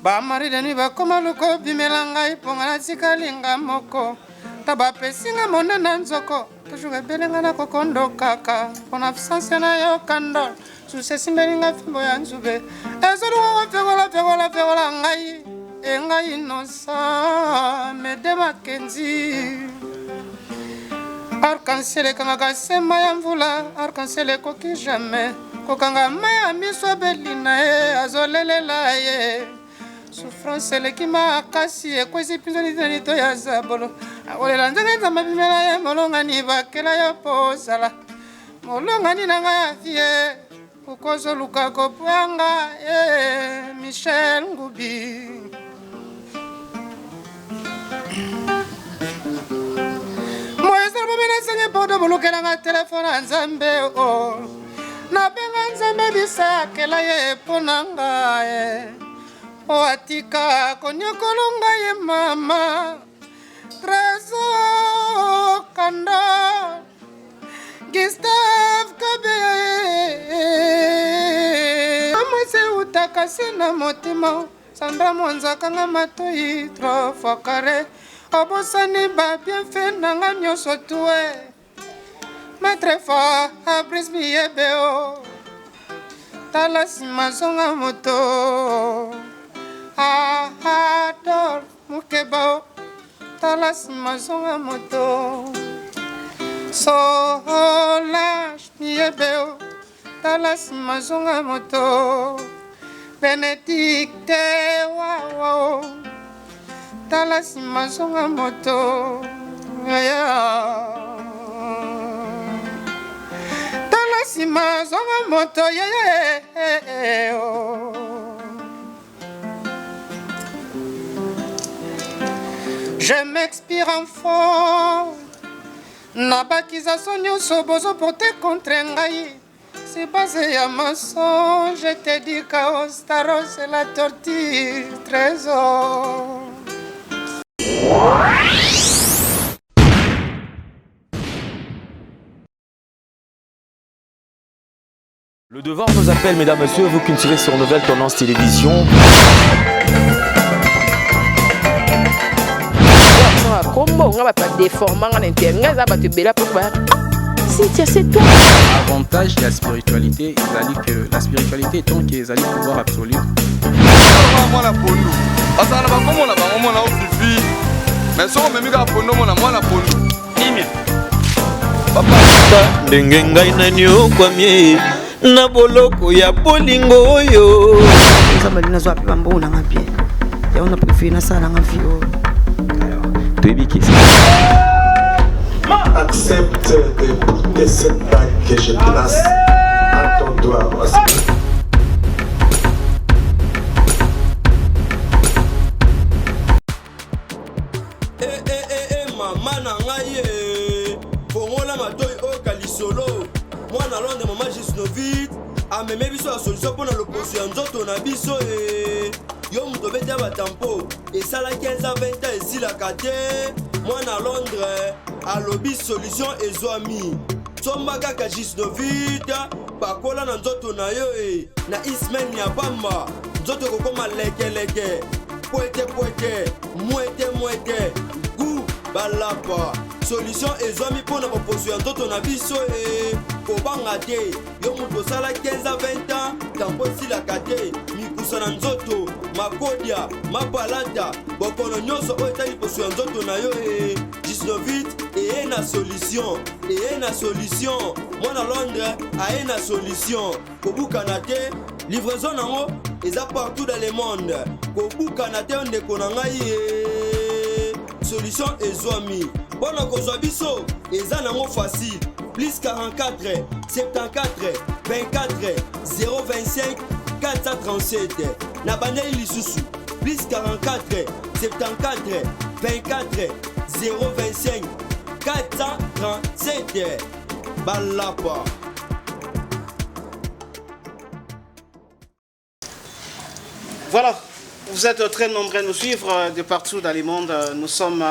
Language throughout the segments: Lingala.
Ba mari de nuit ba koma loko bimelanga iponga na tikalinga moko. Taba pesinga monena nzoko. Toujours belenga na kokondo kaka. Pona absence na yo kando. Succès melinga fimbo ya nzube. Ezolo wa fegola ngai. Engai inosa medema kenzi. Arc-en-ciel kanga sema ya mvula. Arc-en-ciel koki jamais. Kokanga maya miso belina azolelela ye. Souffrance lekima kasi ekwezi pinzoni zanito ya zabolo. Akolela nzanga nzamba bimela ye molonga ni bakela yo pozala. Molonga ni nanga ya fie. Kukozo luka kopwanga Michel Ngubi. Moyeza bomena senge bodo bolukela nga telefone nzambe o. Na benga nzambe bisa kela ye ponanga o atika konyokolonga ye mama. Trésor Kanda Gustave Kabe Amase utakasi na motima Sandra Monzaka nga matoi Trois fois carré Abosani ba bienfait nanga nyoso tuwe Maître fa abris biyebeo Talasi mazonga moto Adol mukebao Talasi mazonga moto Solange Miebeo Talasi mazonga moto Benedicte Wao Talasi mazonga moto Talasi mazonga moto Je m'expire enfant Nabakiza sonyo sobozo porté contre ngai. C'est basé à mensonge. Je te dis chaos, staro, c'est la torture, trésor. Le devoir nous appelle, mesdames, messieurs, vous qui nous tirez sur Nouvelle Tendance Télévision. Avantage de la spiritualité, que la spiritualité étant qu'ils allaient pouvoir absolu. ndenge ngai nani okwamie na boloko ya bolingo oyo nzambe nazo apepa mbongo nanga pie yango na préféré nasala nanga vie oyo toyebi accepte de porter cette bague que je place à ton doigt. Maman nangaye Fongola matoi o kalisolo Mwana londe mama Gisnovit Ameme biso la solution pour l'opposition nzoto na biso Yo muto bete ba tampo et ça la 15 à 20 ans ici la kate Mwana Londres alobi solution ezwami Somba kaka Gisnovit Pakola na nzoto na yo Na ismen ya bamba Nzoto kokoma leke Poete Mwete Gou balapa Solution ezwami pona proposition nzoto na biso Kobanga te Yo muto sala 15 à 20 ans Tampo si la kate Mikusa na nzoto Makodia Mapalata Bokono nyoso oetali proposition nzoto na yo 19 et na solution Mwana Londres a na solution Kobuka te livraison nango eza partout dans le monde Kobuka te ondeko na ngai solution ezwami Bona kozwa biso eza nango facile plus 44 74 24 025 437 na bandeli lisusu plus 44 74 24 025 437 balapa. Voilà, vous êtes très nombreux à nous suivre de partout dans le monde. Nous sommes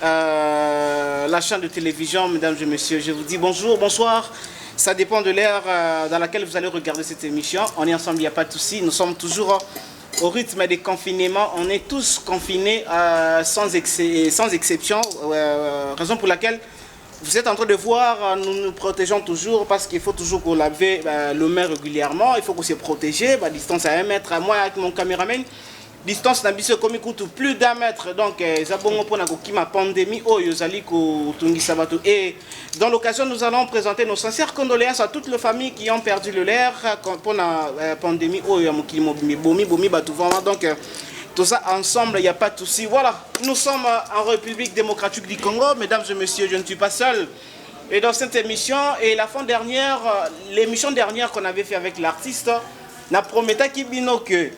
la chaîne de télévision, mesdames et messieurs. Je vous dis bonjour, bonsoir. Ça dépend de l'heure dans laquelle vous allez regarder cette émission. On est ensemble, il n'y a pas de souci. Nous sommes toujours au rythme des confinements. On est tous confinés sans exception, raison pour laquelle vous êtes en train de voir, nous nous protégeons toujours parce qu'il faut toujours qu'on lave le main régulièrement, il faut qu'on se protège, distance à 1 mètre. Moi avec mon caméraman, distance n'a comme coûte plus d'1 mètre. Donc, zabongo pour ma pandémie, et dans l'occasion, nous allons présenter nos sincères condoléances à toutes les familles qui ont perdu le leur pour la pandémie. Donc, tout ça ensemble, il n'y a pas de souci. Voilà, nous sommes en République démocratique du Congo. Mesdames et messieurs, je ne suis pas seul. Et dans cette émission, et la fin dernière, l'émission dernière qu'on avait fait avec l'artiste, n'a promis que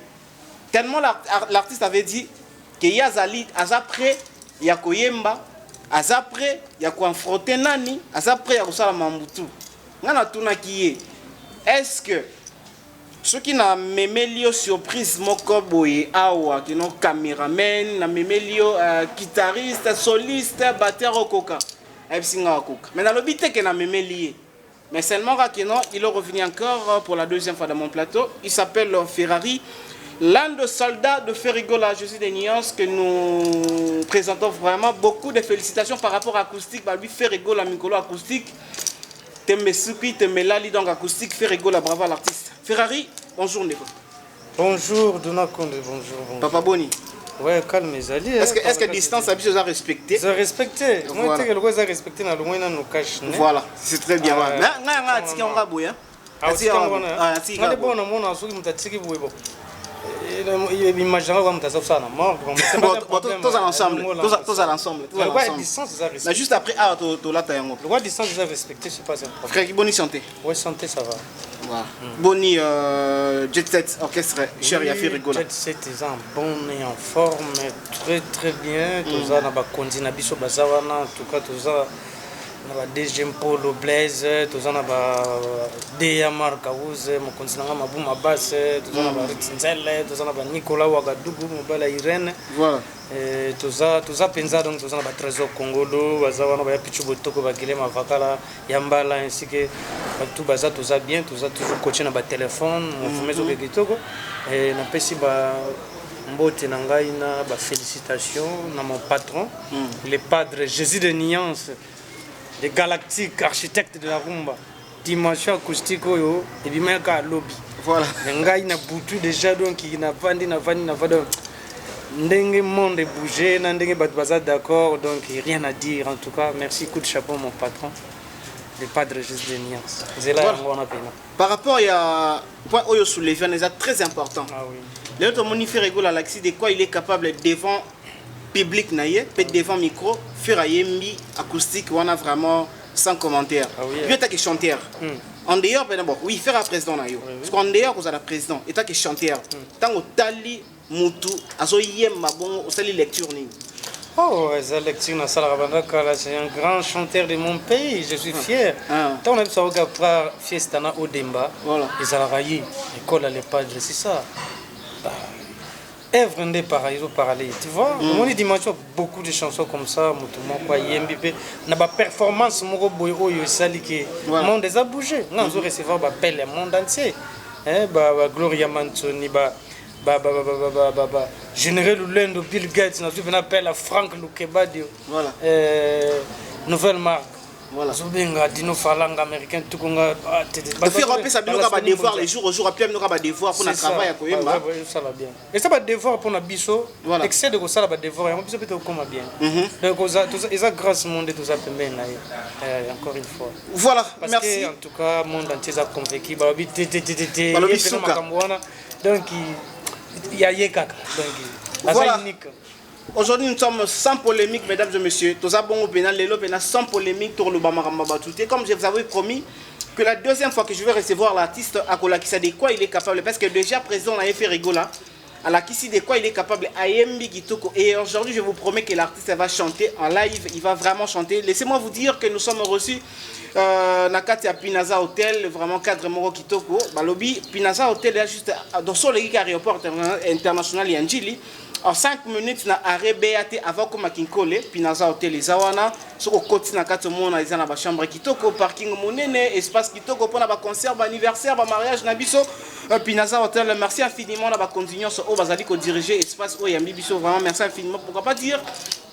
tellement l'artiste avait dit que Yazali, après, il y a Koyemba, après, il y a Frotter Nani, après, il y a Kosala Mambutu. Est-ce que ceux qui n'ont même lieu surprise, Mokoboye, Awa, qui n'ont caméraman, n'a même lieu guitariste, soliste, batteur au coca, mais dans le but, il n'a même lié. Mais seulement il est revenu encore pour la deuxième fois dans mon plateau. Il s'appelle Ferrari. L'un des soldats de Ferrigola, je suis des nuances que nous présentons vraiment beaucoup de félicitations par rapport à l'acoustique. Ferrigola, Mikolo acoustique. Temesuki, Temelali, donc acoustique. Ferrigola, bravo à l'artiste. Ferrari, bonjour Neko. Bonjour, Dona Konde, bonjour. Papa Boni. Ouais, calme les alliés. Est-ce que distance a besoin de respecter? Ils ont respecté. Moi, je sais que respecté dans le moins dans nos caches. Voilà, c'est très bien. Tous ensemble. Mais juste après, tu l'as taillé. Le roi distance, ils ont respecté, je sais pas. Frère, Boni santé. Oui, santé, ça va. Voilà. Boni Jet Set Orchestre, cher Yafi Rigola. Jet Set, ils sont bons et en forme, très très bien. Tous ça, on a continué à biso bazawana, en tout cas, tout ça. On a DG Polo Blaise, tout ça, on a Deya Markaouz, mon continent Mabouma Basse, tout ça, on a Ritzinzele, tout ça, on a Nicolas Ouagadougou, Mobala Irène. Voilà. Tout ça, Penza, donc tout ça, on a Trésor Congolo, Bazawana, on a Pichubotoko, Bagile, Mavakala, Yambala, ainsi que tout ça, tout ça bien, tout ça, toujours coaché dans le téléphone, on fait mes Kitoko. Et on a passé Mbote Nangaïna, félicitations à mon patron, le padre Jésus de Nuance. Les galactiques architectes de la rumba, dimension acoustique, et puis même à lobby. Voilà. Il y a beaucoup déjà donc qui n'a pas dit, monde est bougé, d'accord, donc rien à dire. En tout cas, merci, coup de chapeau, mon patron, le padre Jésus de Nuance. Par rapport à point où soulevé, c'est très important. Ah oui. L'autre monifère rigole à l'axi de quoi il est capable devant public naïe, peut devant micro, faire un yembi acoustique, on a vraiment sans commentaire. Puis tu es chanteur. En dehors, oui, faire un président naïe. Parce qu'en dehors, vous avez un président, et tu es chanteur. Tant que tali mutu, aso yem mabon, osali lecture ni. Oh, la lecture na Salarabandaka, c'est un grand chanteur de mon pays, je suis fier. Tant on a besoin de faire fiesta na Odemba, et Salarayi, l'école à l'époque, c'est ça. Œuvre de pareil, tu vois, on dit dimension beaucoup de chansons comme ça, on a performance, le monde a bougé, on a recevoir le monde entier. Gloria Manzoni, Général Lulendo, Bill Gates, on appelle Frank Lukebadio, Nouvelle Marque. Voilà. Dino Falanga américain tout qu'on a. Le faire rappeler ça bien qu'on devoir les jours au jour après nous qu'on devoir pour notre travail à Koyemba. Ça va bien. Et ça va devoir pour notre biso. Excès de ça va devoir. On peut peut-être comment bien. Donc ça grâce monde tout ça peut bien encore une fois. Voilà. Merci. En tout cas monde entier a convaincu ba bi donc il y a yekaka donc voilà. Aujourd'hui, nous sommes sans polémique, mesdames et messieurs. Tous bon pénal, les pénal sans polémique pour le Bamaramba Touté. Comme je vous avais promis que la deuxième fois que je vais recevoir l'artiste Akola Kissa de quoi il est capable, parce que déjà président a fait rigola à la Kissi de quoi il est capable à Yembi Kitoko. Et aujourd'hui, je vous promets que l'artiste va chanter en live, il va vraiment chanter. Laissez-moi vous dire que nous sommes reçus Nakati à Pinaza Hotel, vraiment cadre Moro Kitoko. Balobi, Pinaza Hotel est juste dans son aéroport international Yanjili. En 5 minutes, na arrêt BAT avant que Makinkole, puis naza hotel Zawana, ce qu'on continue à 4 mois, na ba chambre kitoko, parking monene, espace kitoko pour na ba concert, ba anniversaire, ba mariage na biso, puis naza hotel. Merci infiniment na ba continuance au bazali ko diriger espace au yambi biso, vraiment merci infiniment. Pourquoi pas dire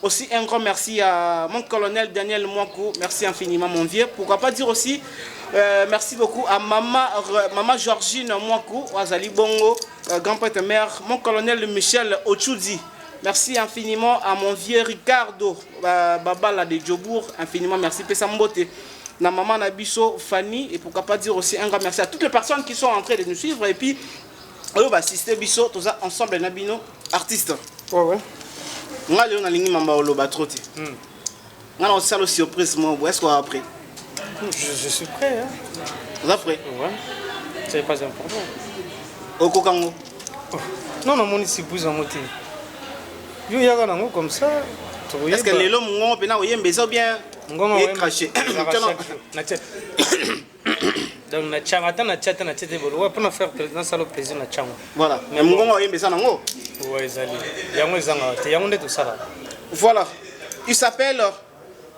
aussi un grand merci à mon colonel Daniel Mouakou, merci infiniment mon vieux. Pourquoi pas dire aussi merci beaucoup à maman Georgine Mouakou, Azali Bongo, grand-père mère, mon colonel Michel Ochoudi. Merci infiniment à mon vieux Ricardo Babala de Djobourg, infiniment merci Pessa Mbote. Na maman Nabiso, Fanny, et pourquoi pas dire aussi un grand merci à toutes les personnes qui sont en train de nous suivre et puis on va assister Biso, tous ensemble Nabino, artistes. Ouais. Nga leo nalingi mamba oloba trote. Nga na osala surprise moi, est-ce qu'on va prêt? Je suis prêt. Hein. Vous êtes prêt? Ouais. C'est pas important. Okokango. Non, non, mon ici pousse en moté. Yo yaga nango comme ça. Est-ce que les lots mon pena oyembe ça bien? Ngongo est craché. Donc na changa ata na chata na tete bolo. Ouais, pour nous faire président ça le plaisir na changa. Voilà. Mais ngongo oyembe ça nango. Ouais, zali. Yango ezanga te yango ndeto sala. Voilà. Il s'appelle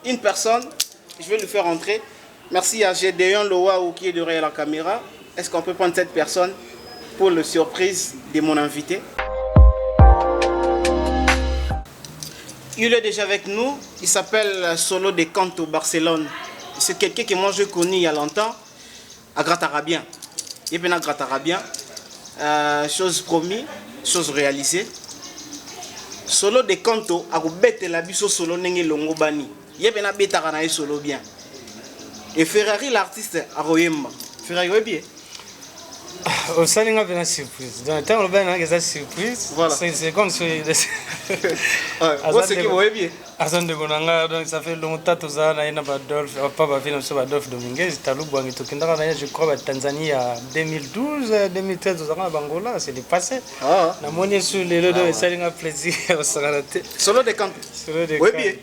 une personne, je vais le faire entrer. Merci à Gédéon Loa qui est derrière la caméra. Est-ce qu'on peut prendre cette personne pour la surprise de mon invité? Il est déjà avec nous. Il s'appelle Solo de Canto Barcelone. C'est quelqu'un que moi je connais il y a longtemps à Gratarabien. Il est venu à Gratarabien. Chose promis, chose réalisée. Solo de Canto a bête la biso solo nenge longo bani. Il est venu à Betaranae solo bien. Et Ferrari l'artiste a Royemba. Ferrari est bien. Au salinga a une surprise. Dans le temps, on a une surprise. Voilà. C'est comme si. Ouais, c'est qui va bien. Azan de Gonanga, donc ça fait longtemps que ça a été Badolphe, papa vient sur Badolphe Dominguez, Talou Bangito Kindara, je crois, à Tanzanie en 2012, 2013, à Bangola, c'est dépassé. Ah. La monnaie sur les lots, ça a plaisir au Sarate. Solo de Canto. Solo de oui, bien.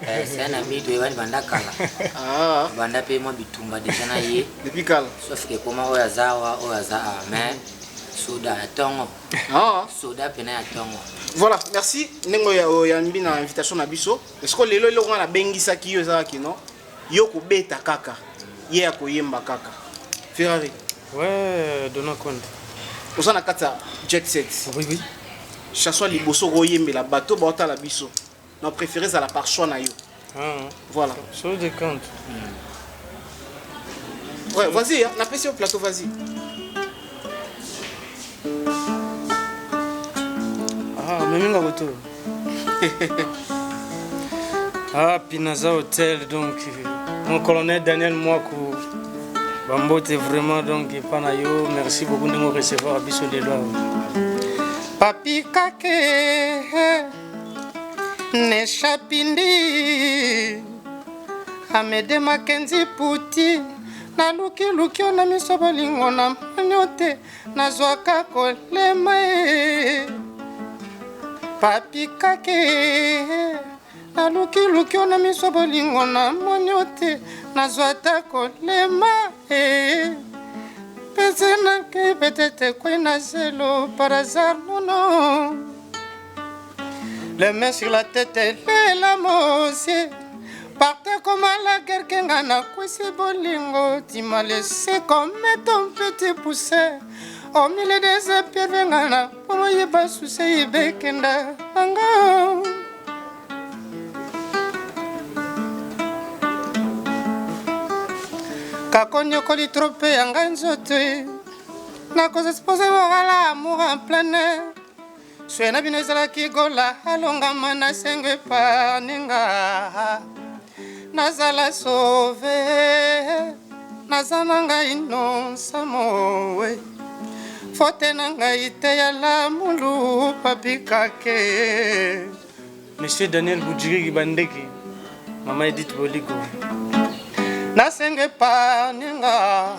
C'est un ami de Ewan Bandakala. Ah. Banda paiement bitumba déjà naïe. Depuis quand? Sauf que comment Oyazawa, Oyaza, mais soda tongo. Ah. Soda pena tongo. Voilà, merci. Nengo ya mbina invitation na biso. Est-ce que lelo lelo na bengisa ki yo za ki non? Yo ko beta kaka. Ye ya ko yemba kaka. Ferrari. Ouais, donnons compte. Osana kata jet set. Oui, oui. Chaque liboso ko yembe la bateau ba la biso. Nos préférés à la par choix na yo. Ah. Voilà. Solo de compte. Ouais, vas-y, hein, on a passé au plateau, vas-y. Ah, mais même retour. Ah, Pinaza Hotel, donc mon colonel Daniel Mouakou. Bambote vraiment donc Panayo, merci beaucoup de nous recevoir à Bissau de Loire. Papi Kake ne chapindi Amede Makenzi Puti na luki ona miso bolingo na manyote nazwaka kolema Papi Kake na luki ona miso bolingo na manyote nazwata kolema Pesena que peut-être qu'on a zélo par hasard non. Les mains sur la tête et la mosie. Partez comme à la guerre qu'engana kwesi bolingo. Tu m'as laissé comme ton petit poussé. Au milieu des épées vengana. Pour y basouser y bekenda. Anga. Kakonyo koli trope yanga nzote. Na cause supposé voilà amour en plein air. Suena bino ezala kigola alonga mana senge pa ninga. Nazala sauvé. Nazana ngai non samowe. Fote nanga ite ya la mulu Papi Kake. Monsieur Daniel Boudjiri Bandeki. Mama Edith Boligo. Nasenge pa ninga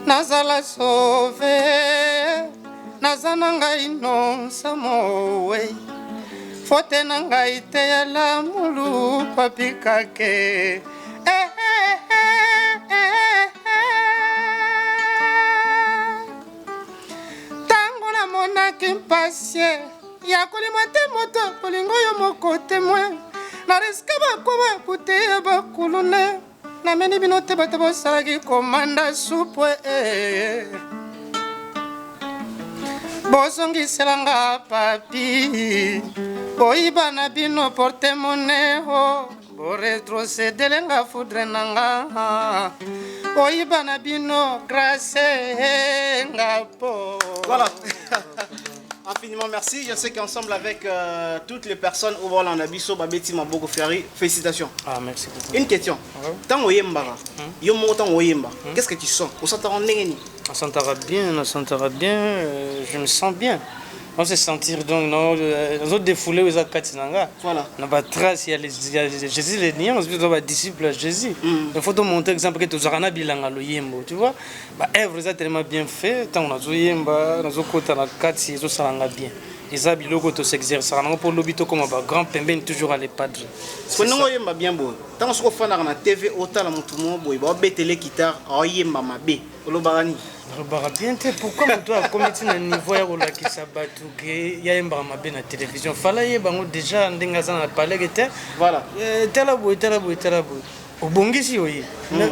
Nazala sauvé Nazana ngai non samowe Fote nanga ite ya la mulu Papi Kake Tango na monaki mpasye ya kolima te moto kolingo yo moko témoin na riske bakoba kute ya bakulune nameni bino te bato bosalaki komanda supwe bozongiselanga papi boyiba na bino portemone o boretrocedelenga foudre nanga boyiba na bino grace ngapo. Voilà. Infiniment merci. Je sais qu'ensemble avec toutes les personnes au Volant Nabiso, Babeti Mabogo Ferry, félicitations. Ah, merci beaucoup. Une question. Tant au Yembara, qu'est-ce que tu sens? On s'entend bien, on s'entendra bien, je me sens bien. On se sentir donc non les autres défoulés aux akatinanga. Voilà. On va tracer il y a Jésus les niens, on se doit disciples à Jésus. Il faut te montrer exemple que tu auras bilanga lo yembo, tu vois. Bah œuvre est tellement bien fait, tant on a zo yemba, na zo kota na kati zo salanga bien. Les habiloko to s'exercer na pour lobito comme ba grand pemben toujours à les padres. Ce que nous yemba bien beau. Tant on se fait na TV autant la mutu mo boy, ba betele guitare, a yemba mabe. Olobarani. Bien, pourquoi on doit commettre un niveau qui s'abattu, il y a un barama bien à la télévision. Fallait déjà en dégazant à parler. Voilà. Telabou. Au Bongisi, oui.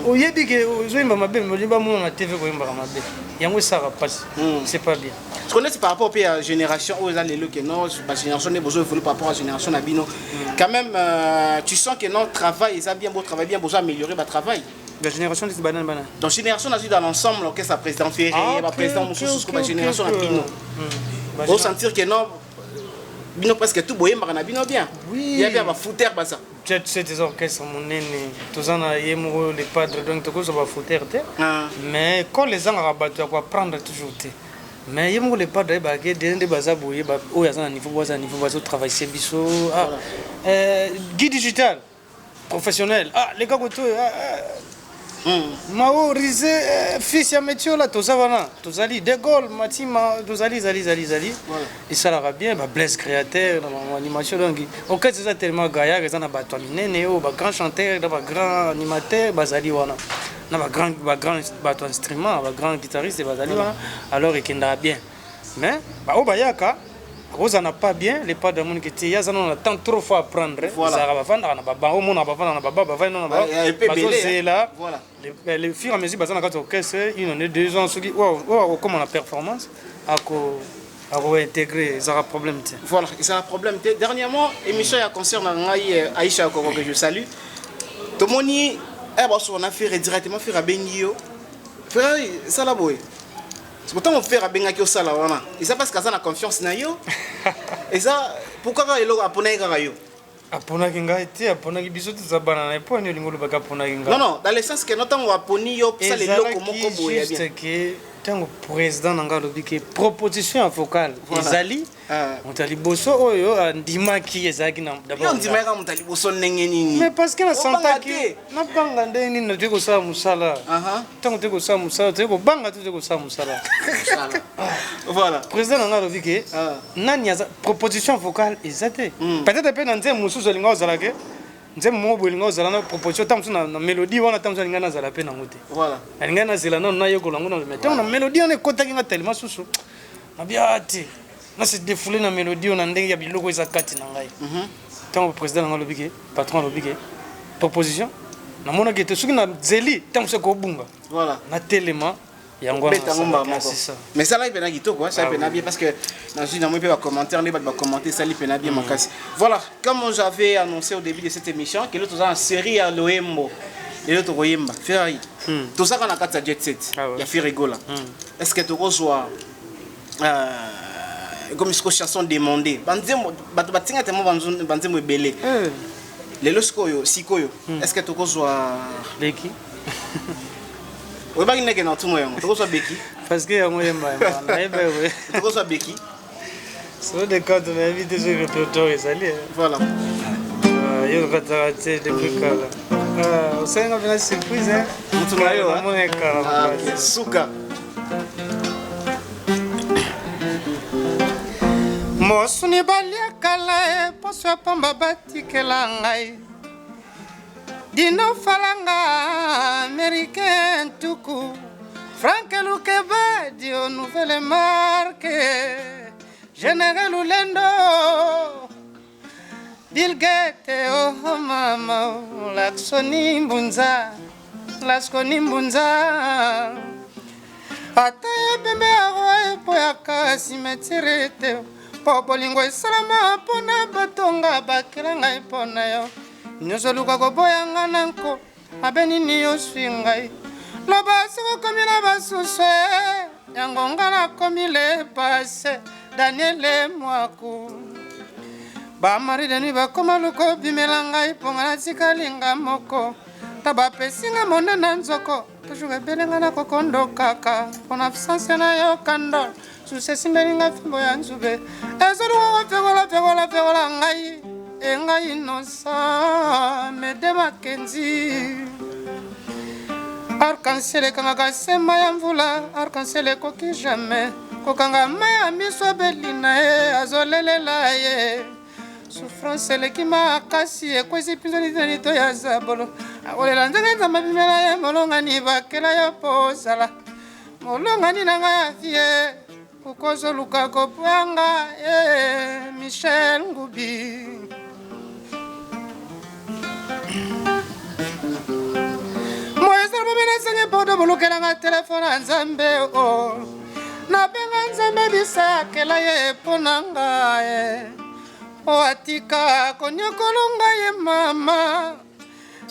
Au Yébi, aux Mabé, me dit pas mon à TV, Mabé. Il y a un ça va passer. C'est pas bien. Ce qu'on est par rapport à la génération, aux allées que non, la génération n'est besoin de par rapport à la génération Nabino. Quand même, tu sens que notre travail, ils ont bien beau travail, bien besoin améliorer votre travail. La génération des bananes. Donc, génération a dans l'ensemble, l'orchestre, la président Ferré, la président Moussous, la génération a Bino. Vous sentir que non, Bino presque tout boyé, mais Bino bien. Oui. Il y a bien un fouteur, ça. C'est des orchestres, mon aîné. Tous en a yémo, les padres, donc tout ça va foutre. Mais quand les gens rabattent, on va prendre toujours. Mais yémo, les padres, des bazaboués, où il y a un niveau, travail, c'est biso. Guide digital, professionnel. Ah, les gars, Mao Rizé, fils ya métier là, tout ça va tous ali De Gaulle, Matima, tous ali. Et ça va bien, Blaise créateur, animation donc. Ok, c'est ça tellement gaillard, ils en a battu minene, grand chanteur, grand animateur, bazali wana. Na grand instrument, grand guitariste bazali wana. Alors il kenda bien. Mais au bayaka Rose n'a pas bien, les pas de monde qui étaient, ils ont tant trop fois à prendre. Les filles à mesure, ils ont 2 ans, comment la performance a intégré, ça a un problème. Voilà, ça a un problème. Dernièrement, l'émission concerne Aïcha que je salue. Tout le monde on a fait directement faire à Benio. Ça la boue. C'est pourtant on fait à Bengaki au Salawana. Et ça parce que ça a confiance na yo. Et ça pourquoi il est à Pona Garayo? À Pona Gingati, à Pona Gibiso de Zabana et Pona Lingolo Baka Pona Ginga. Non, dans le sens que notamment à Poni yo, ça les locaux moko boye bien. C'est que tant président nanga lobiki proposition vocale. Ezali on t'a liboso oyo ndima ki ezaki na d'abord. On dit mais on t'a liboso nengeni. Mais parce que la santé na banga ndeni na diko sa musala. Tant que diko sa musala, diko banga tu diko sa musala. Voilà. Président nanga lobiki nani ya proposition vocale ezate. Peut-être pe nanze musu zolinga ozalake. Nze mo bolinga ozala na proposition tamsu na mélodie wana tamsu linga na zala pe na ngote. Voilà. Linga na zela na yoko lango na mais na mélodie on est kotaki nga tellement susu. Na biati. Na se défouler na mélodie on ndenge ya biloko ezakati na ngai. Tant président nga lobike, patron lobike. Proposition. Na mona ke te suki na zeli tamsu ko bunga. Voilà. Na télément c'est ça. Mais ça là il pénal guito quoi, ça pénal bien parce que dans une moi peut commentaire les va commenter ça il pénal bien makasi. Voilà, comme j'avais annoncé au début de cette émission que l'autre en série à l'Oembo et l'autre Oyemba Ferrari. Tout ça quand on a 4 jet set, il y a fait rigola. Est-ce que tu reçois comme ce que chanson demandé. Banzemo batinga tellement banzemo belé. Les loskoyo sikoyo. Est-ce que tu reçois Beki? Oui, pas qu'il n'a tout moyen. Tu reçois Beki? Parce que moi tu reçois Beki? C'est des cas de la vie des répertoires et voilà. Il y a des depuis quand c'est une surprise hein. Souka. Mosuni balia kala poso pamba batikela ngai Dino falanga américain tuku Frank Lukeba dio nouvelle marque Général Lulendo, Bill Gates, oh mama, Laksoni Mbunza, Laskoni Mbunza. Ata bembe awa po yaka cimetière te po bolingo esalama mpona batonga bakela ngai mpona yo nyonso luka koboyanga nanko abe nini yoswi ngai loba soko komi na basusu yango nga nakomi le pase Daniele Mwaku bamari deni bakoma luko bimela ngai mponga natikalinga moko ta bapesinga monena nzoko toujours ebelenga na kokondo kaka mpona absence na yo kando susu esimbelinga fimbo ya nzube ezoluka kofegola ngai engai inosa mede makenzi arc-en-ciel ekangaka sema ya mvula arc-en-ciel ekoki jamais kokanga mai ya miso abeli na ye azolelela ye souffrance eleki makasi ekwesi mpinzoli na lito ya zabolo akolela nzenge nzambe bimela ye molongani bakela yo mpo ozala molongani na ngai ya vie okozoluka kopwanga Michel Ngubi moyesala bomena senge mpodo bolukelanga telefone ya nzambe o nabenga nzambe bisa yakela ye mpo na ngai o atika konyokolonga ye mama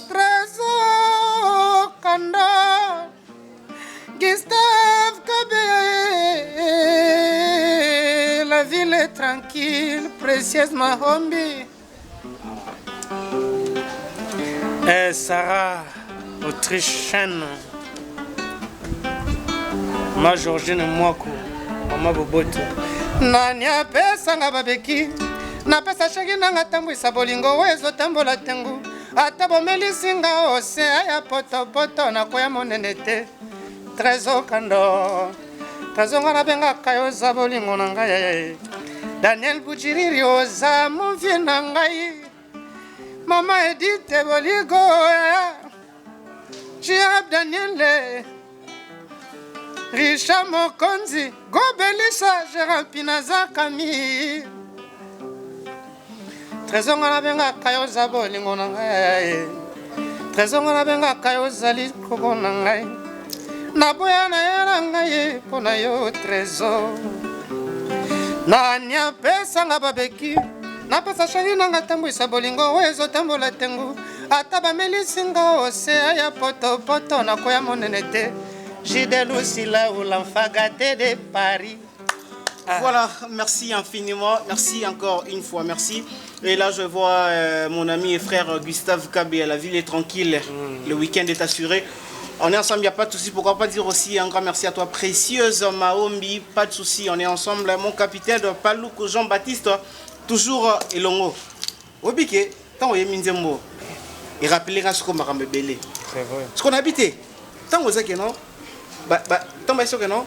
Trésor Kanda Gustave Kabe la ville est tranquille précieuse Mahombi Sarah Autrichienne ma Georgine Mwaku mama Boboto nani apesanga babeki napesa shaki nanga tambwisa bolingo oyo ezotambola tengu ata bomelisinga osea ya potopoto nakoya monene te Trésor Kando Trésor nga nabengaka yo oza bolingo na ngai Daniel Bujiriri oza movie na ngai mama Edith Boligo Jiab Daniel Richard Mokonzi Gobelisa Gérard Pinaza Camille Trésor nga nabengaka yo oza bolingo na ngai Trésor nga nabengaka yo ozali koko na ngai naboya na ye na ngai mpo na yo Trésor nani apesanga babeki napesa shaki nanga tambwisa bolingo oyo ezotambola tengu ata bamelisinga osea ya potopoto nakoya monene te Gide Lucila ou l'enfant gâté de Paris. Voilà, merci infiniment, merci encore une fois, merci. Et là je vois mon ami et frère Gustave Kabé, la ville est tranquille, le week-end est assuré. On est ensemble, il n'y a pas de souci. Pourquoi pas dire aussi un grand merci à toi, précieuse Mahombi, pas de souci, on est ensemble. Mon capitaine Palouko Jean-Baptiste, toujours Elongo. Obike, tant que Minzembo, et rappelez ce qu'on m'a rembellé. C'est vrai. Ce qu'on a habité, tant que ça, non? Tant que non?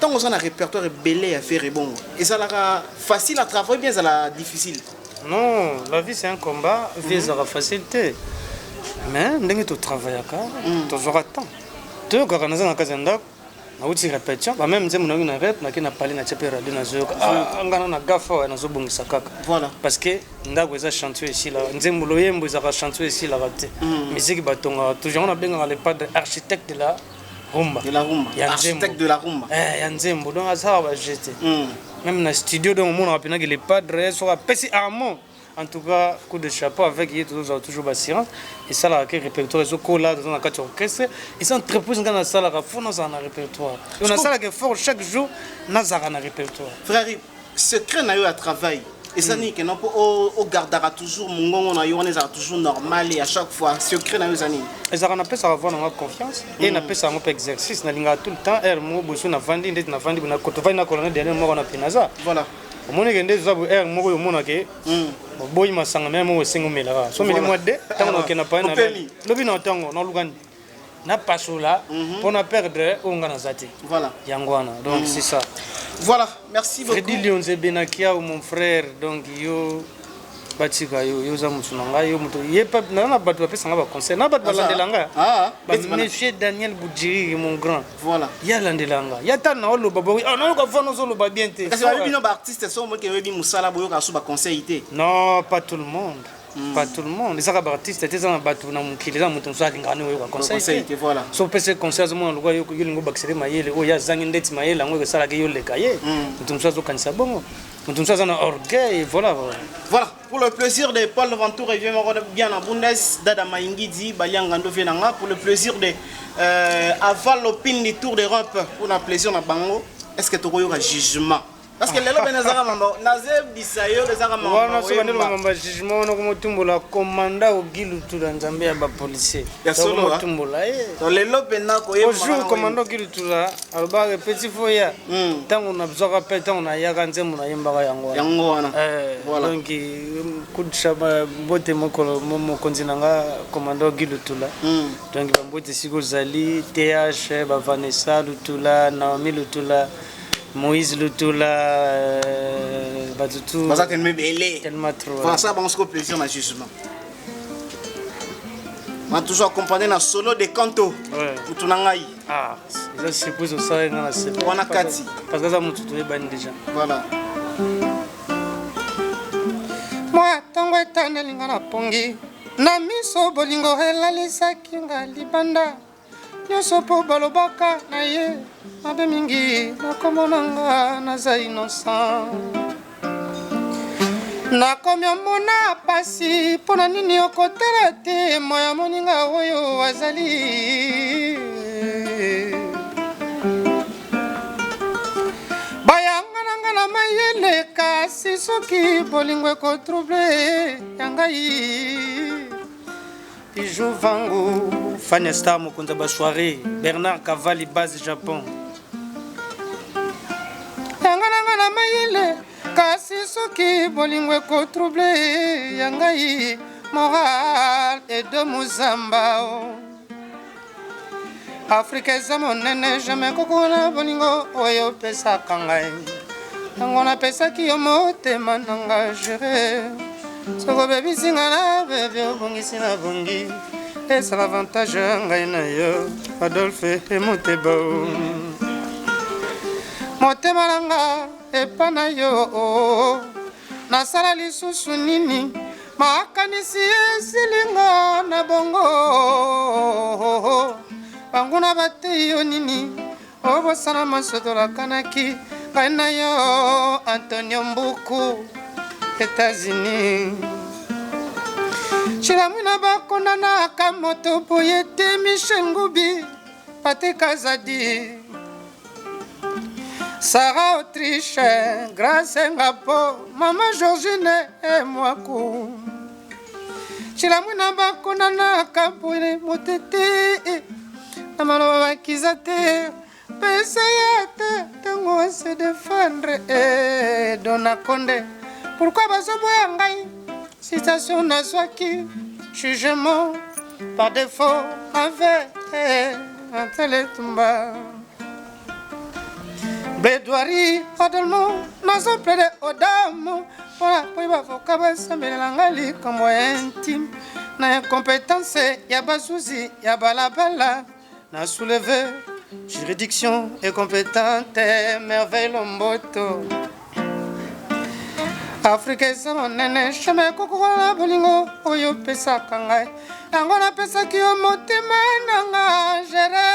Tant qu'on a un répertoire belé à faire et bon. Et ça sera facile à travailler, bien ça sera difficile. Non, la vie c'est un combat, vie sera facilité. Mais ndenge tu travailles tu auras temps. Tu quand on est dans Kazanda, na uti répétition, ba même nzemu na rep na kina parler na tchepe radio na zoka. Ngana na gafa na zo bongisa kaka. Voilà. Parce que ndako eza chantier ici là, nzemu loyembo eza chantier ici là raté. Musique batonga toujours on a bien le padre architecte de la rumba. De la rumba. Architecte de la rumba. Ya nzembo donc ça va jeter. Même dans studio donc on a pena que les padres soit pesi armand. En tout cas, coup de chapeau avec eux toujours assurance et ça là que répertoire est au là dans la carte orchestre ils sont très posés dans la salle à fond dans un répertoire. On a ça que fort chaque jour dans un répertoire. Frère, secret na yo à travail et ça ni que non au gardera toujours mon on a yo on est toujours normal et à chaque fois secret na yo ça ni. Et ça on appelle ça avoir notre confiance et on appelle ça un peu exercice na linga tout le temps er mo bosu na vandi ndeti na vandi na kotovai na colonel dernier mo na pinaza. Voilà. Au moins que ndeti za er mo yo mona ke boy masanga même au singo melara so mili mois de tango kena pa na lobi na tango na lugandi na pasola pour na perdre onga na zati voilà yangwana donc c'est ça voilà merci beaucoup Freddy Lionze Benakia ou mon frère donc yo batika yo za mutu na ngai yo mutu ye pa na bato bapesanga ba conseil na bato balandelanga monsieur Daniel Boudjiri mon grand voilà ya landelanga ya ta na oloba bo na ko fona zo loba bien te parce que bino ba artiste so mo ke webi musala boyo ka su ba conseil té non pas tout le monde pas tout le monde les artistes étaient dans bato na mukili za mutu so akingani we ko conseil voilà so pese conseil zo mo lo yo lingo bakisere mayele o ya zangi ndeti mayele ngo ke sala ke yo le kaye mutu so kanisa bongo mutu so na orgueil voilà pour le plaisir de Paul Ventoux et bien en Bundes dada maingidi balianga ndo venanga pour le plaisir de avant l'opinion du tour d'Europe pour le plaisir na bango est-ce que tu as un jugement parce que les lobes nazara mambo nazeb bisayo nazara mambo wana so bandelo mambo jugement no komutumbola commanda ogilu tula nzambe ya ba policier ya solo mutumbola to les lobes na ko yema bonjour commando ogilu tula alba petit foya tango na bzoka pe tango na yaka nzemu na yemba yango wana voilà donc kudisha bote mokolo mokonzi nanga commando ogilu tula donc bambote siko zali TH ba Vanessa Lutula Naomi Lutula Moïse Lutula Batutu Baza tellement belé tellement trop voilà ça bon ce plaisir na jugement on toujours accompagné na solo de canto pour tunangai ça c'est pour ça na c'est wana kati parce que ça mutu to ebani déjà voilà moi tango etana linga na pongi na miso bolingo elalisaki nga libanda nyonso po balobaka na ye mabe mingi nakomonanga naza innocent nakomi omona pasi mpo na nini okotala te moya moninga oyo azali bayangananga na mayele kasi soki bolingo ekotrouble ya ngai Bijou Vango, Fanesta Mokonza ba soirée, Bernard Cavalli base Japon. Yangana na mayele, kasi soki bolingo ko trouble yangai moral et de Muzamba. Afrique zamonene jamais kokona bolingo oyo pesa kangai. Ngona pesa ki yo motema nanga gérer. Soko baby singana baby obongisi na bongi esa l'avantage ngai na yo Adolphe Moteba motema nanga epana yo nasala lisusu nini makanisi esilinga na bongo banguna bate yo nini obosana masotola kanaki ngai na yo Antonio Mbuku États-Unis Chilamuna bakondana kamoto boyete Michel Ngoubi Patrick Azadi Sarah Autriche Grace Ngapo Maman Georgine et Mwaku Chilamuna bakondana kaboye motete Namalo bakizate Pesayate Tengo se défendre Dona Konde Pourquoi bazoboya ngai citation nazwaki jugement par défaut avec un télétumba Bedouari odolmo nazo plaide odamo voilà pour bavoka basambelela ngai likambo intime na incompétence ya bazuzi ya balabala na soulever juridiction incompétente merveille lomboto Afrique zamonene shame kokola bolingo oyo pesaka ngai yango napesaki yo motema nanga gere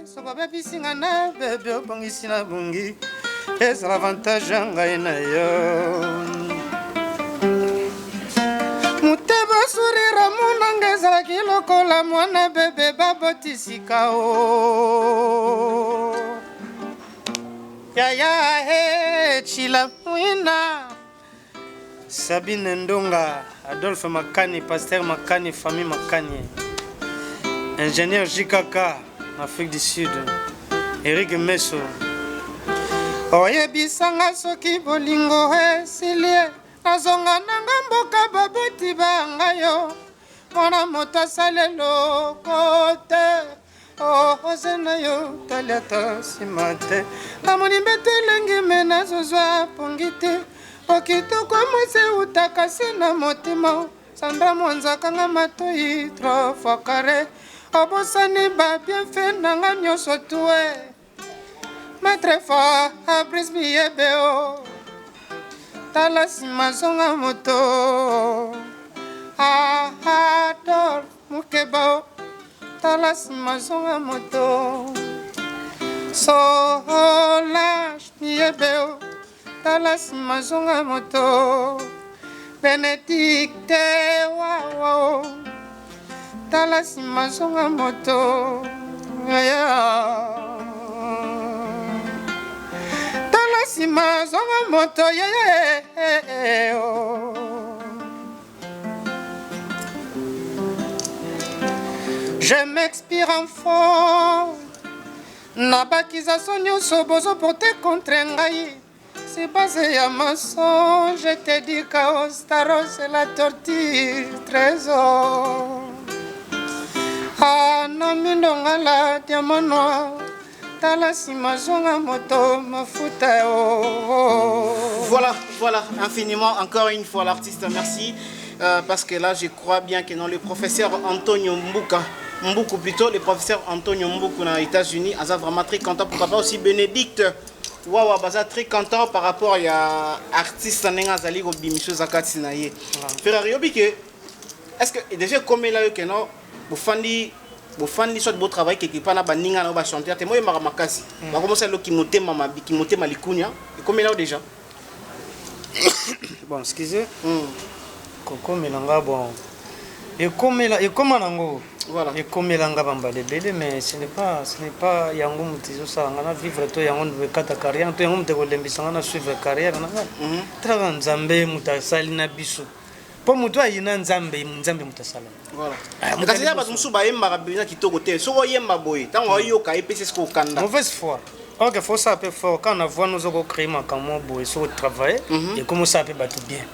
soko bebisinga na bebe obongisi na bongi ezala avantage ya ngai na yo motema sourire monanga ezalaki lokola mwana bebe babotisika o yaya he chila mwina Sabine Ndonga, Adolphe Makani, Pasteur Makani, famille Makani, ingénieur JKK, Afrique du Sud, Eric Messo. Oye bisanga soki bolingo esilie, nazonga nanga mboka baboti bangayo, mwana moto asalelo kote, oh ozena yo taliata simate, namoni mbete lengi mena zozwa pongite, okitoko mwasi eutaka se na motema sandra monzakanga matoi 3 fois carré obosani babienfe nanga nyonso tue maître fort abris miyebeo tala nsima zonga moto ador mukeba tala nsima zonga moto Solange miyebeo tala nsima zonga moto Benedicte wao tala nsima zonga moto tala nsima zonga moto Je m'expire en fond nabakizaso nyonso bozoporte contre ngai c'est basé ya mensonge je te dis chaos staros c'est la torture trésor namindongala diamant noir tala nsima zonga moto mafuta Voilà, infiniment, encore une fois l'artiste, merci. Parce que là, je crois bien que non, le professeur Antonio Mbuku plutôt, le professeur Antonio Mbuku aux États-Unis, a vraiment très content. Pourquoi pas aussi Bénédicte Wawa Baza très content par rapport à l'artiste Nenga Zali Bimisho Zakati Naye. Ferrari Obike, est-ce que déjà comme là que non, vous fandi soit beau travail quelque part na baninga na ba chanter te moi makasi. Ba commencer le kimotema malikunya. Et comme là déjà. Bon, excusez. Koko melanga bon. Et comme nango. Voilà. Et comme melanga bamba de bébé mais ce n'est pas yango mutizo ça ngana vivre to yango de kata carrière to yango muteko lembisanga na suivre carrière na. Trava nzambe mutasali na biso. Po mutu ayina nzambe mutasala. Voilà. Kasi ya bato musu ba yemba bina kitoko te. So yemba boy. Tango yoka epese ko kanda. Mauvaise foi. Ok, faut ça un peu fort. Quand on voit nous avons créé ma caméra pour essayer de travailler et comment ça peut battre bien.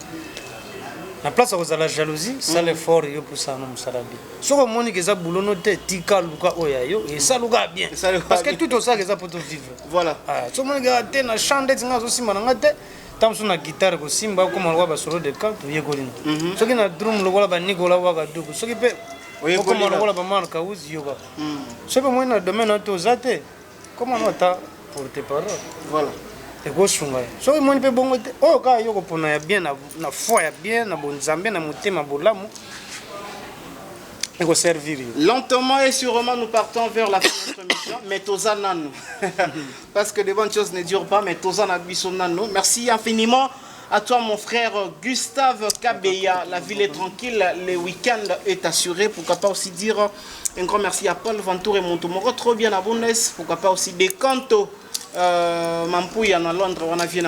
La place où la jalousie, ça l'effort yo pour ça non ça bien. Sur le monde que ça boulot noté tika luka oyayo et ça luka bien. Parce que tout ça que ça pour vivre. Voilà. Ah, sur le monde que na chanter tinga aussi manangate. Tam sur na guitare ko simba ko malwa ba solo de camp ye golino. So ki na drum lo wala ba Nicolas waka duko. So ki pe ko malwa wala ba marka uzi yo ba. So pe moi na domaine to zate. Comment on t'a pour tes paroles? Voilà. Et go sunga. So moi pe bongo te. Oh ka yoko pona ya bien na foi ya bien na bonzambe na mutema bolamu. Et go servir. Lentement et sûrement nous partons vers la fin de notre émission. Mais tozana nous. Parce que de bonnes choses ne durent pas mais tozana bisonna nous. Merci infiniment à toi mon frère Gustave Kabeya. La ville est tranquille, le week-end est assuré. Pourquoi pas aussi dire un grand merci à Paul Ventour et Montomoro, trop bien à Bonnes. Pourquoi pas aussi Bekanto, Mampouya à Londres, on a vu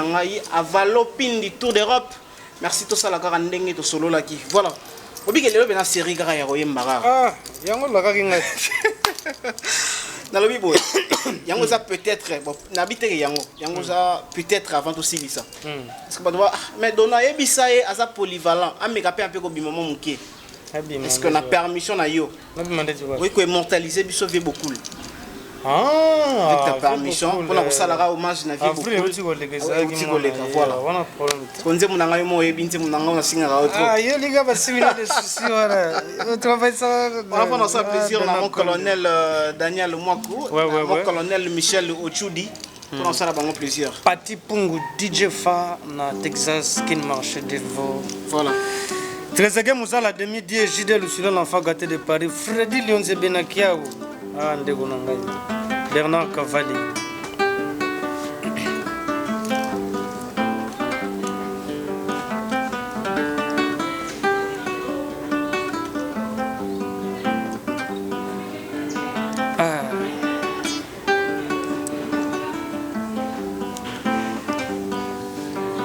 à Valopine du Tour d'Europe. Merci tout ça la garandeng et tout solo là qui. Voilà. Obi que le bena série gara ya Royembara. Ah, yango la garinga. Dans le bibo. Yango ça peut-être bon, n'habite yango ça peut-être avant aussi ça. Parce que bah mais dona ebisa e asa polyvalent, ameka pe un peu comme bimamo muké. Est-ce qu'on a permission à yo? Oui, qu'on immortaliser, puis sauver beaucoup. Ah, avec ta permission, pour la salara hommage na vie beaucoup. Voilà. Quand on a eu mon ebinte mon anga na singa autre. Ah, yo les gars, parce que des soucis voilà. On travaille ça. On va prendre ça plaisir na mon colonel Daniel Mwaku, mon colonel Michel Ochudi. Pour ça la bon plaisir. Pati Pungu DJ Fa na Texas qui marche devant. Voilà. Trésor Moussa la demi-die Jide Lucien l'enfant gâté de Paris, Freddy Lyonze Benakiao, ah ndeko nangai, Bernard Cavalli.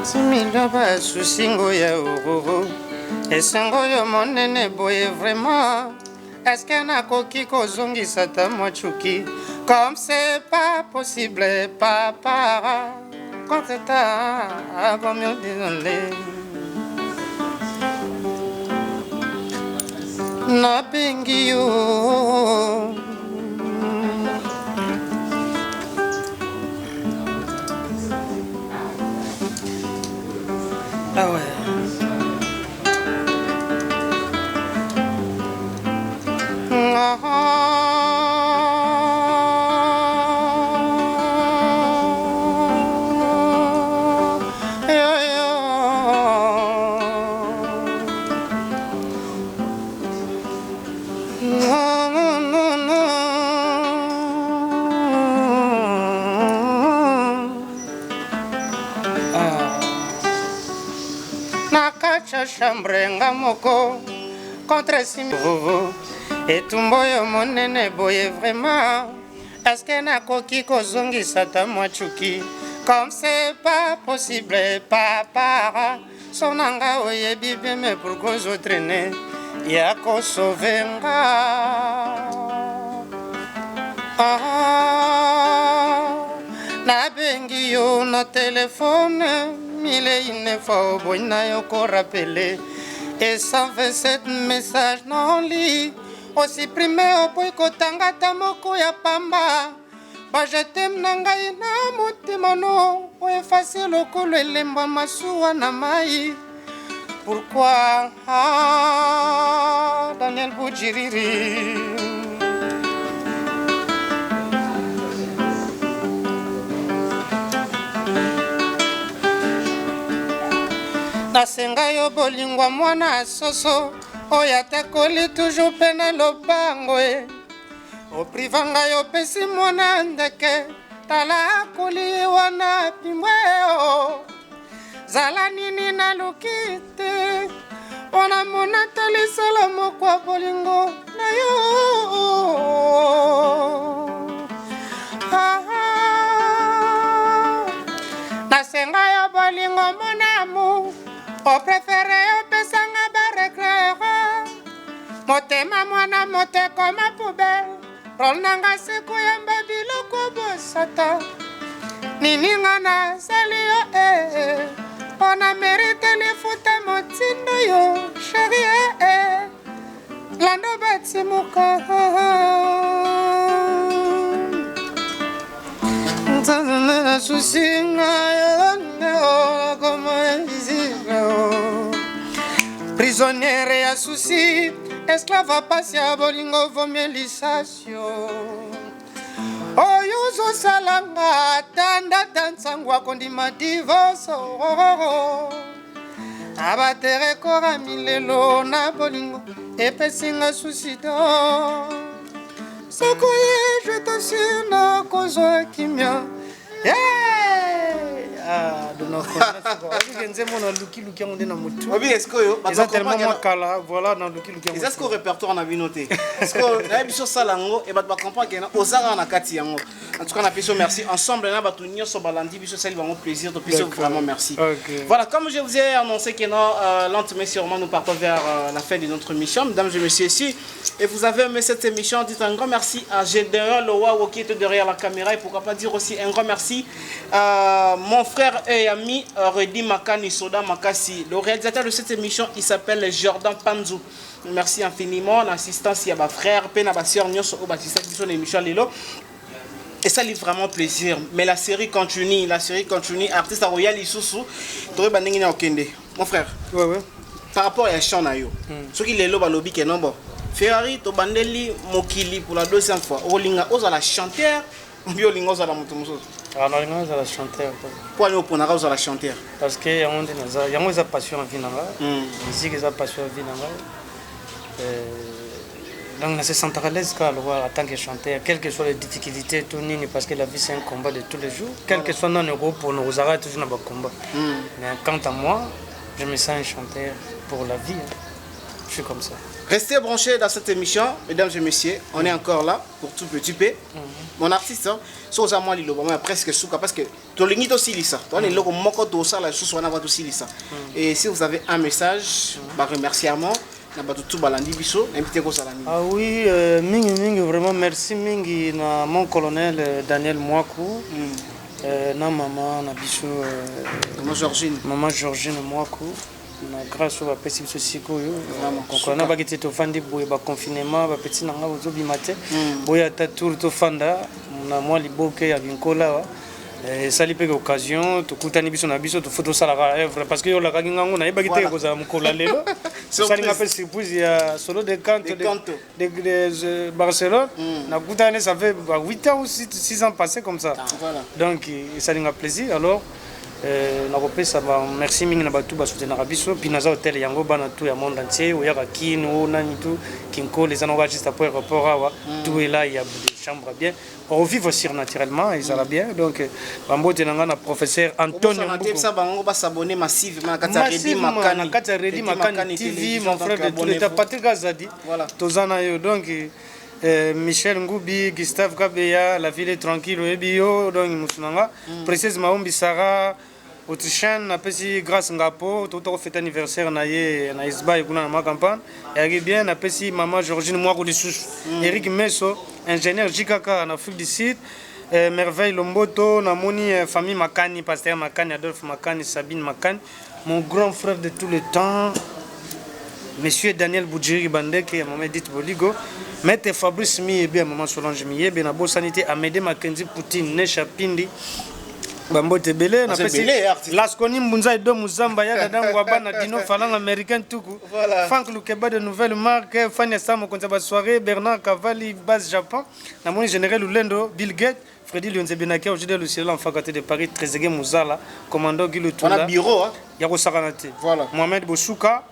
Simila ba susingo ya ororo. Esango yo monene boye vraiment. Est-ce que nakoki kozongisa ta mochuki? Comme c'est pas possible, papa. Quand c'est à comme yo désolé. Na bengi yo. Ah ouais. Nakacha chambre nga moko contre simbovo etumbo yo monene boye vraiment est-ce que nakoki kozongisa ta mwachuki comme c'est pas possible papa sonanga oyebi bien mais pourquoi ozotraîner ya kosauve nga nabengi yo na telefone mille une fois boy na yo ko rappeler et 127 messages non lit aussi primé au boy kotanga ta moko ya pamba ba je t'aime na ngai na motema no o effacer lokolo elemba masuwa na mai pourquoi Daniel Bujiriri nasenga yo bolingwa mwana soso oyo atakoli toujours mpe na lobango oprivanga yo pesi mwana ndeke tala akoli wana pimwe zala nini naluki te mpona mona talisala moko ya bolingo na yo nasenga yo bolingo monamu opréféré opesanga baregrera motema mwana moteko ma poubele rol nanga sekoyamba biloko bosata nininga nasali yo mpona merite lifuta motindo yo sheri lando batimuka nzazana susinga prisonnière ya souci esclave pasi ya bolingo vomelisation oyo ozosalanga tandata nsango akondima divorce abaterekora milelo na bolingo epesinga susido sokoye je t'assure na kozwa kimia Est-ce qu'au répertoire on a vu noter? Est-ce que la émission Salango et battre comprendre qu'il y a Osara na Kati yango. En tout cas, on a fait merci ensemble. On a battu Nio Sobalandi, biso ça vraiment plaisir, de plaisir vraiment merci. Voilà, comme je vous ai annoncé que lentement mais sûrement nous partons vers la fin de notre mission, mesdames et messieurs ici. Et vous avez aimé cette émission, dites un grand merci à Gédéon Loa qui était derrière la caméra et pourquoi pas dire aussi un grand merci à mon frère et ami Redi Makani Soda Makasi. Le réalisateur de cette émission, il s'appelle Jordan Panzou. Merci infiniment, l'assistance, il y a ma frère, Pena Bassior, Nyos, Obatista, qui sont l'émission Lilo. Et ça livre vraiment plaisir. Mais la série continue, Artiste Royal Isusu, Toré Bandingina Okende. Mon frère, par rapport à Chanayo, ce qui est là, lobby qui est non. Ferrari, Tobandeli, Mokili pour la deuxième fois. Olinga, Ozala chanteur, Biolinga, Ozala Mutumoso. Ah non, Olinga, Ozala chanteur. Pourquoi nous prenons Ozala chanteur? Parce que y a une passion en vie. Musique, il y a passion en vie. Donc, je suis à l'aise en tant que chanteur, quelles que soient les difficultés, tout parce que la vie c'est un combat de tous les jours. Quel que soit notre groupe, pour nous arrêter toujours dans le combat. Mais quant à moi, je me sens un chanteur pour la vie. Je suis comme ça. Restez branchés dans cette émission, mesdames et messieurs. On est encore là pour tout petit peu. Mon artiste, c'est aux amours lilo, presque souka parce que tu l'as aussi lisa. Tu as le logo moko to ça la chose on a aussi lisa. Et si vous avez un message, remerciement, na batu tout balandi biso, invité ko salami. Ah oui, mingi vraiment merci mingi na mon colonel Daniel Mwaku. Na maman na biso maman Georgine Mwaku. Grâce à petit siko yo on a bagité to fandi boye ba confinement ba petit nanga ozo bimate boya ta tour to fanda na moi liboke ya binkola esali mpe occasion tokutani biso na biso tofo tosalaka œuvre parce que olakaki ngango nayebaki te kozala mokolo ya lelo tosalinga mpe surprise ya solo de canto de Barcelone nakutani ça fait 8 ans ou 6 ans passés comme ça donc esalinga plaisir alors nakopesa merci mingi na bato basoutenaka biso mpi naza hotel yango bana tu ya monde entier oyaka kino nani tu kinkole eza noko juste après aéroport awa tout est là il y a des chambres bien revivre surnaturellement ezala bien donc bambote na nga na professeur Antonio bango basabone massivement na kati ya Redi Makani TV mon frère de tout l'état Patrick Azadi toza na yo donc Michel Ngoubi, Gustave Kabeya, La Ville est tranquille, Ebio, donc Moussunanga, Précieuse Maombi Sarah, Autrichienne, Napesi Grâce Ngapo, tout au fait anniversaire naie na Isba et Kuna na ma campagne, et bien Napesi Maman Georgine Moirou de Souche, Eric Messo, ingénieur Jikaka en Afrique du Sud, Merveille Lomboto, Namoni famille Makani, Pasteur Makani, Adolphe Makani, Sabine Makani, mon grand frère de tout le temps, Monsieur Daniel Boudjiri Bandeke, Maman Dite Boligo, Maître Fabrice Miyebe, Maman Solange Miyebe, na Bo Sanité, Amédé Mackenzie Poutine, Nesha Pindi, Bambo Tebele, na pesi Laskoni Mbunza Edo Muzamba, Yada Dangwabana, Dino Falang américain Tuku, Franck Lukeba de Nouvelle Marque, Fania Samo Kontaba Soirée, Bernard Cavalli, Base Japon, na Moni Général Ulendo, Bill Gates, Freddy Lyonze Benake, aujourd'hui le ciel en faculté de Paris, Trezeguet Mouzala, commandant Guy Lutula. On a bureau, hein? Yako Saranate. Voilà. Mohamed Boussouka.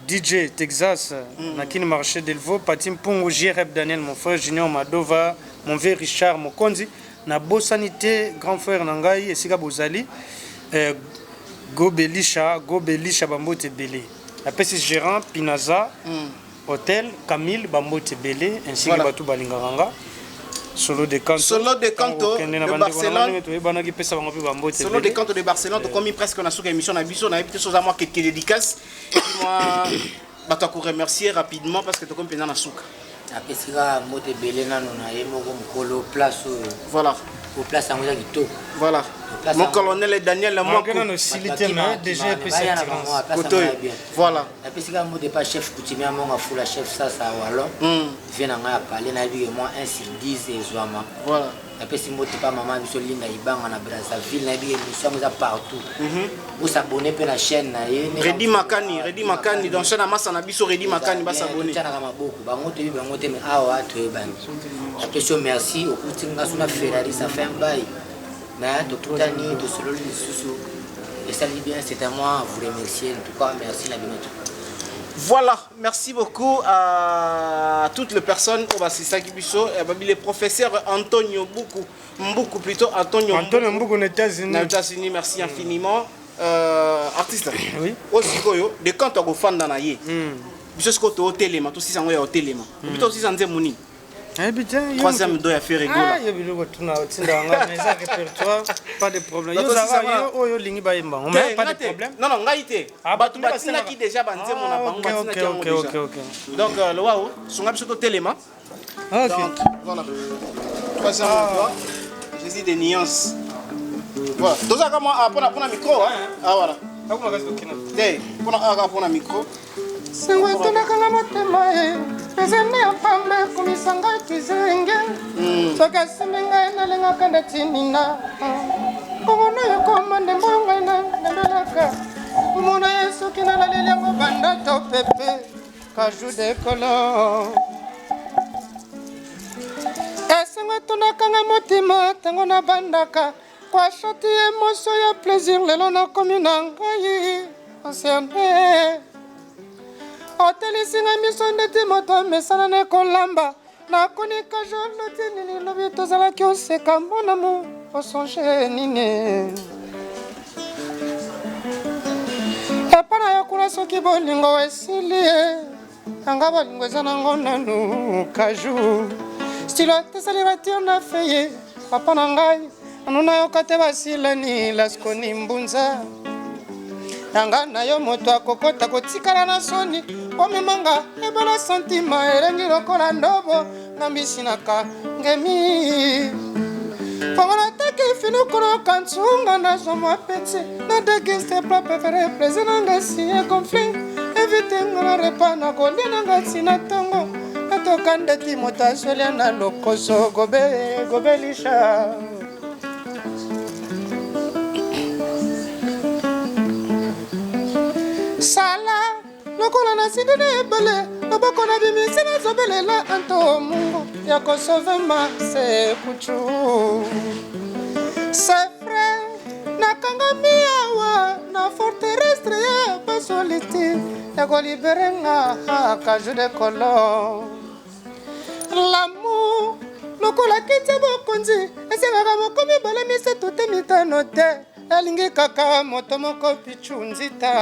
DJ Texas, Nakini Marché Delvaux, Patim Pongo, JRF Daniel, mon frère Junior Madova, mon vieux Richard Mokonzi, na Bo Sanité, grand frère Nangai, Esiga Bozali, Gobelisha Bambote Belé. La PC gérant, Pinaza, Hôtel, Camille Bambote Belé, ainsi que Batou Balingaranga. Solo de canto de Barcelone. Solo de canto de Barcelone, tu commis presque na souka émission na biso na évité chose à moi quelques dédicaces. Moi bah tu remercier rapidement parce que tu comme pendant na souka. Après sika mote belé na na yemo ko mukolo place voilà. Au place en Guito. Voilà. Mon colonel Daniel Moko. Déjà voilà. Après sika mote pas chef coutumier mon fula chef ça wallon. Vient na parler na bi moi 1 sur 10 et Zouama. Voilà. Après si mote pas maman biso linga ibanga na Brazzaville na bi émission ça partout. Vous s'abonner pe la chaîne na ye. Redi Makani dans chaîne massa na biso Redi Makani ba s'abonner. Tana kama beaucoup ba mote bi ba mote mais awa to ban. Après merci au kutinga suna Ferrari ça fait un bail. Mais de tout année de solo les sous. Et ça dit bien c'est à moi vous remercier en tout cas merci la bientôt. Voilà, merci beaucoup à toutes les personnes au Bassissa Kibiso et le professeur Antonio Mboukou plutôt Antonio Mboukou aux États-Unis, merci infiniment. Artiste, oui. Aussi de quand tu as fan dans naie. Biso ce que tu as au téléma, tout si ça au téléma. Plutôt si ça nze moni. Troisième doigt à faire rigoler. Ah, il y a eu tout na répertoire, pas de problème. Yo zara yo lingi ba yemba. On n'a pas de problème. Non ngaïté. Batu batina qui déjà banze mon bango OK. Donc le waouh, songa biso au téléma. OK. Voilà. Troisième doigt. Jésus des nuances. Voilà. Deux à comment pour un micro hein. Ah voilà. Comment va-t-il au Kenya? Hey, pour un micro. Sengo tunakanga motema e pezene apambe kumisanga tizenge soka semenga nalenga kanda tinina kono yokoma ndembo ngana ndalaka umona yesu kinala lelengo banda to pepe kaju de kolo sengo tunakanga motema tango na bandaka kwa shoti emoso ya plaisir lelo na komina ngai oserne otelisinga miso ndeti moto mesana na kolamba nakonika jolo te nini lobi tozalaki oseka mbonamu osonge nini epa na yo kuna soki bolingo esili e anga bolingo eza nango nanu kaju stilo tesalira tire na feye papa na ngai anu nayoka te basilani laskoni mbunza yanga na yo moto akokota kotikala na soni omemanga ebala santima elengi lokola ndobo ngambisinaka ngemi fongola teke finokolo kantsunga nazwa mwa peti na degeste pla prefere plaisir nanga sie conflit evite ngona repa na kolia nanga ntina ntongo natoka ndeti moto azolia na lokoso gobelisha nasindi na ebale loboko na bimisi nazobelela anto mungu ya kosovema se kuchu se frère nakangami awa na forterrestre ya basoliti ya kolibere nga kaju de kolon l'amour lokola kiti bokonzi esengaka mokomi bala misato te mitano te elingi kaka moto moko pichu nzita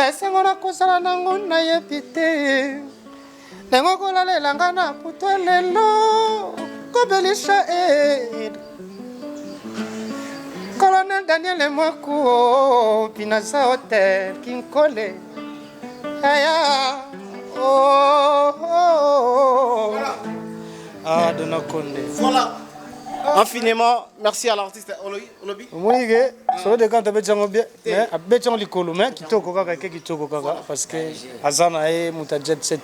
esengo na kozala nango nayebi te ndenge kolalelanga na putu lelo kobelisha Colonel Daniel Mwaku Pinaza Hotel Kinkole Aya Dona Konde. Voilà. Infiniment, merci à l'artiste Olobi. Moïse, sur le canto betjango bien, mais a betjango likolo mais kitoko kaka kitoko kaka parce que Azana et muta jet set.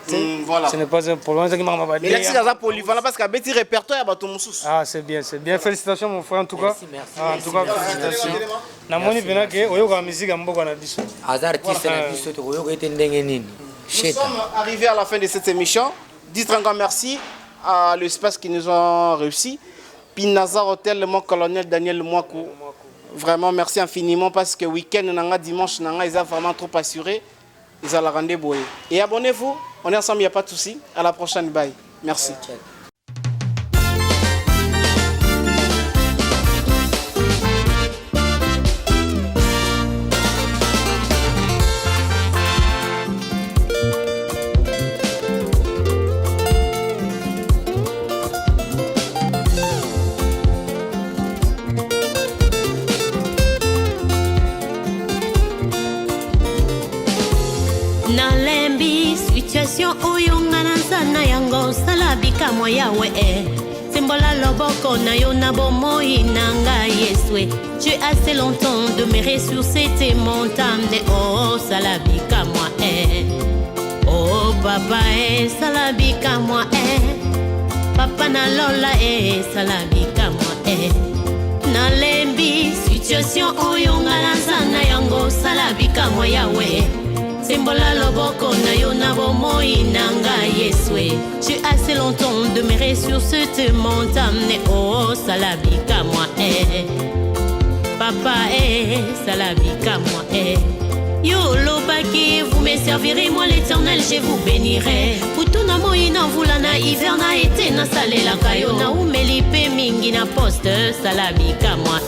Voilà. Ce n'est pas un problème, c'est qui m'a mais Alexis Gaza polyvalent parce qu'à petit répertoire ba tomoussous. Ah, c'est bien. Félicitations mon frère en tout cas. Merci. En tout cas, félicitations. Na moni bena ke oyoka musique mboko na biso. Azar artiste na biso to oyoka etendenge nini. Nous sommes arrivés à la fin de cette émission. Dites un grand merci à l'espace qui nous ont réussi. Pinaza Hotel, le mot colonel Daniel Mwaku. Vraiment, merci infiniment parce que week-end, dimanche, ils ont vraiment trop assuré. Ils ont la rendez-vous. Et abonnez-vous. On est ensemble, il n'y a pas de souci. À la prochaine. Bye. Merci. Salabika moyawe Sembola loboko na yo na bomoi nanga yeswe. Tu es assez longtemps demeuré sur cette montagne. Oh salabika moi Oh papa salabika moi Papa na lola salabika moi Na lembi situation oyonga na sana yango salabika moyawe Sembola loboko na yo na bomoi nanga yeswe. Tu as assez longtemps demeuré sur cette montagne. Oh salabika moi Papa salabika moi Yo lobaki vous me servirez moi l'éternel je vous bénirai. Putuna moina vulana hiver na été na salela kayo na umeli pe mingi na poste salabika moi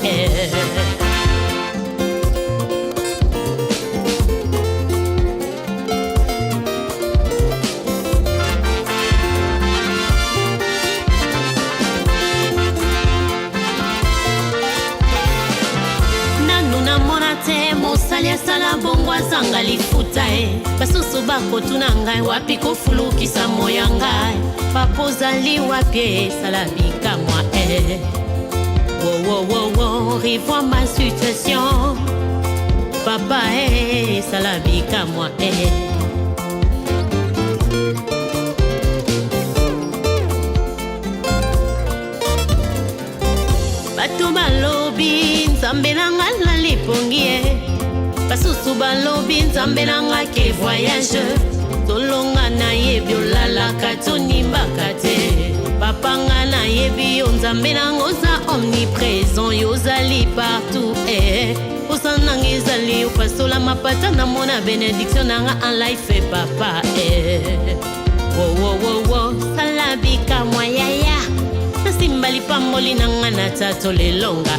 sala bongwa zanga lifuta basusu bakotuna ngai wapi kofulukisa moya ngai papozali wapi salabika moi revois ma situation papa salabika moi bato balobi nzambe nanga na lipongi basusu balobi nzambe nanga ke voyage tolonga na yebi olalaka tonimbaka te papa nga na yebi yo nzambe nanga oza omniprésent yo ozali partout posa nanga ezali opasola mapata na mona bénédiction nanga en life papa salabika mwa yaya nasimbali pamboli nanga na tato lelonga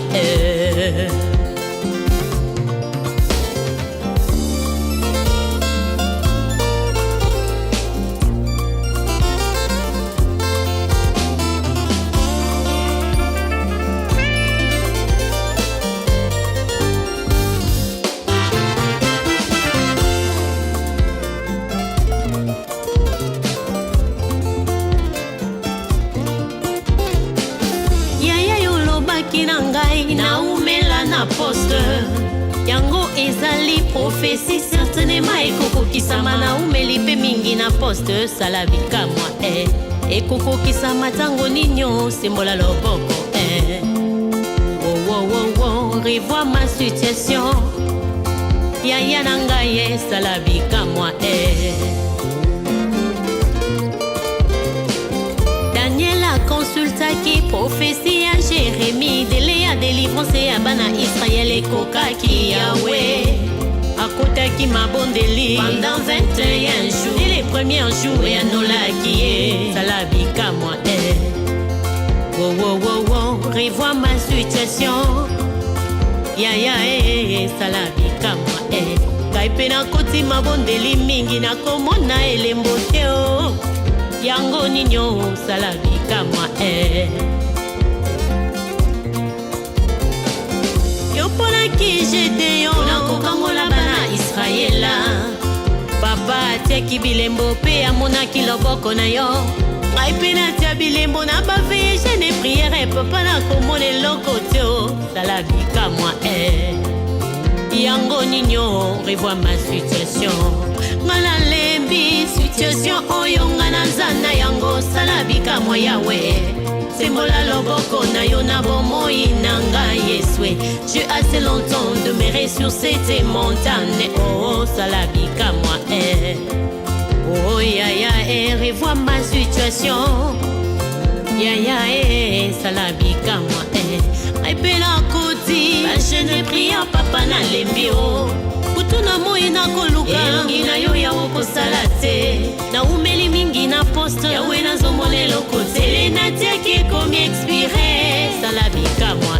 poste yango ezali prophétie certainement ekokokisama na umeli pe mingi na poste salabika moi ekokokisama tango ninyo sembola loboko revois ma situation yaya na ngai salabika moi Daniela consultaki prophétie à Jérémie Déléa délivrance à bana Israël et kokaki Yahweh akotaki mabondeli pendant 21 jours et les premiers jours et anolaki salabika moi wow revois ma situation ya salabika moi kaipe na koti mabondeli mingi na komona elembo te yango ninyo salabika moi Yoponaki Gédéon nakokangola bana Israëla papa atiaki bilembo pe amonaki loboko na yo ngai mpe natia bilembo na baveye jeune priere papa nakomona eloko te salabika moi yango ninyo revois ma situation nga nalembi situation oyo nga nazana yango salabika moi yawe Sembola loboko na yo na bomoi na ngai Yeswe Dieu assez longtemps demeuré sur cette montagne Oh salabika moi Oh ya revois ma situation Ya salabika moi Aipela koti Ba je ne prie papa na lembio Kutuna moi na koluka Elongi na yo ya okosala te Na umeli mingi na poste Yawe na zomone lokote Selena tiaki komi expiré Salabika moi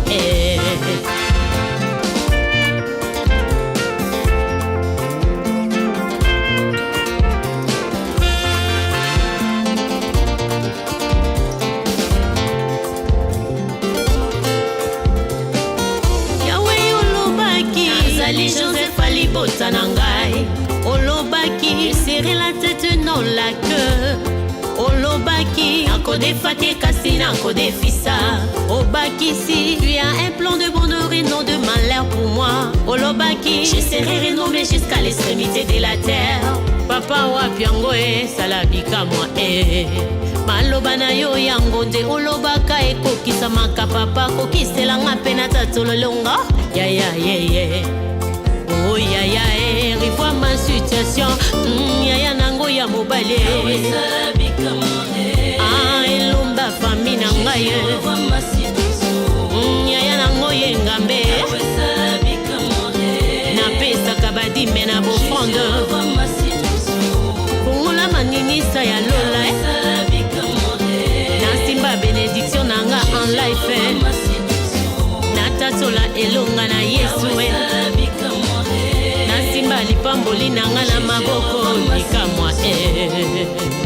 Joseph Ali Botanangai Olobaki serrer la tête non la queue Olobaki Nako defate kasi nako defisa Obaki si tu as un plan de bonheur et non de malheur pour moi Olobaki je serai renommé jusqu'à l'extrémité de la terre Papa wapiango salabika moi Maloba na yo yango nde olobaka ekokisamaka papa kokiselanga mpe na tatololonga ya Oh ya revois ma situation ya nango ya mobale elomba famille na ngai ya nango ye ngambe napesaka badime na bofronde kongola maninisa ya lola nasimba bénédiction na nga en life natatola elonga na Yesu Simba lipamboli nanga na maboko lika moi